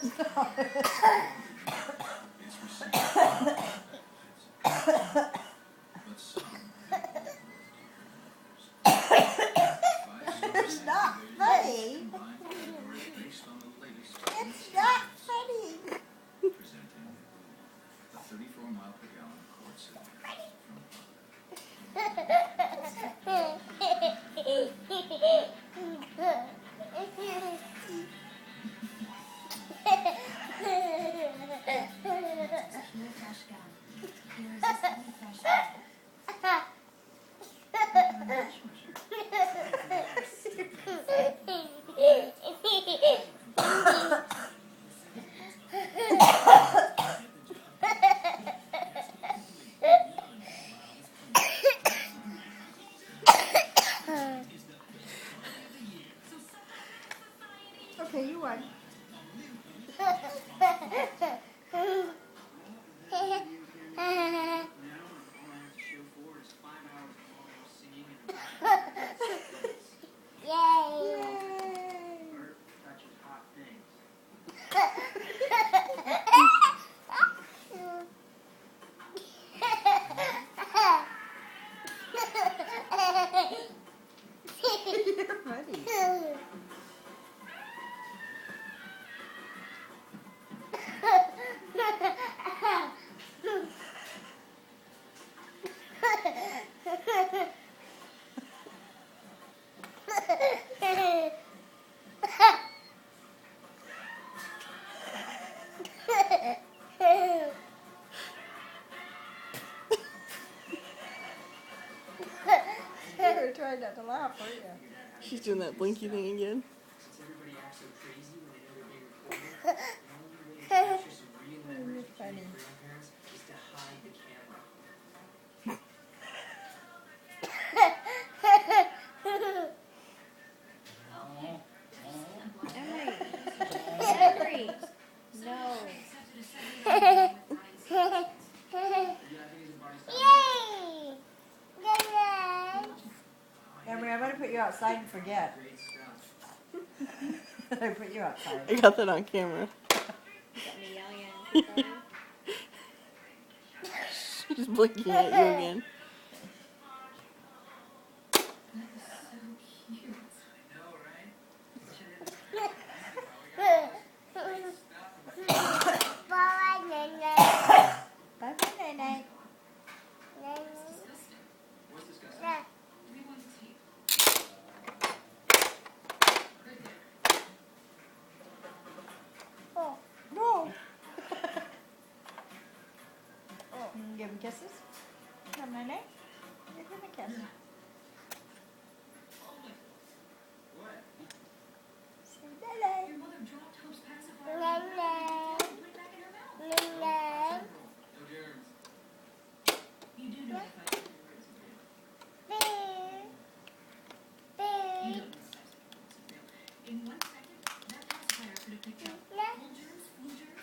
It's not funny. It's not funny. Presenting a 34 mile per gallon quart cylinder Okay, you won. You're funny. You were trying not to laugh, weren't you? She's doing that blinky thing again. You're funny. Henry! No. Emery, I'm going to put you outside and forget. I put you outside. I got that on camera. Got me yelling at him. She's blinking at you again. Bye-bye, Night-Night. No. Give him kisses. Come, Night-Night. Give him a kiss. Say Night-Night. No germs. You do know if I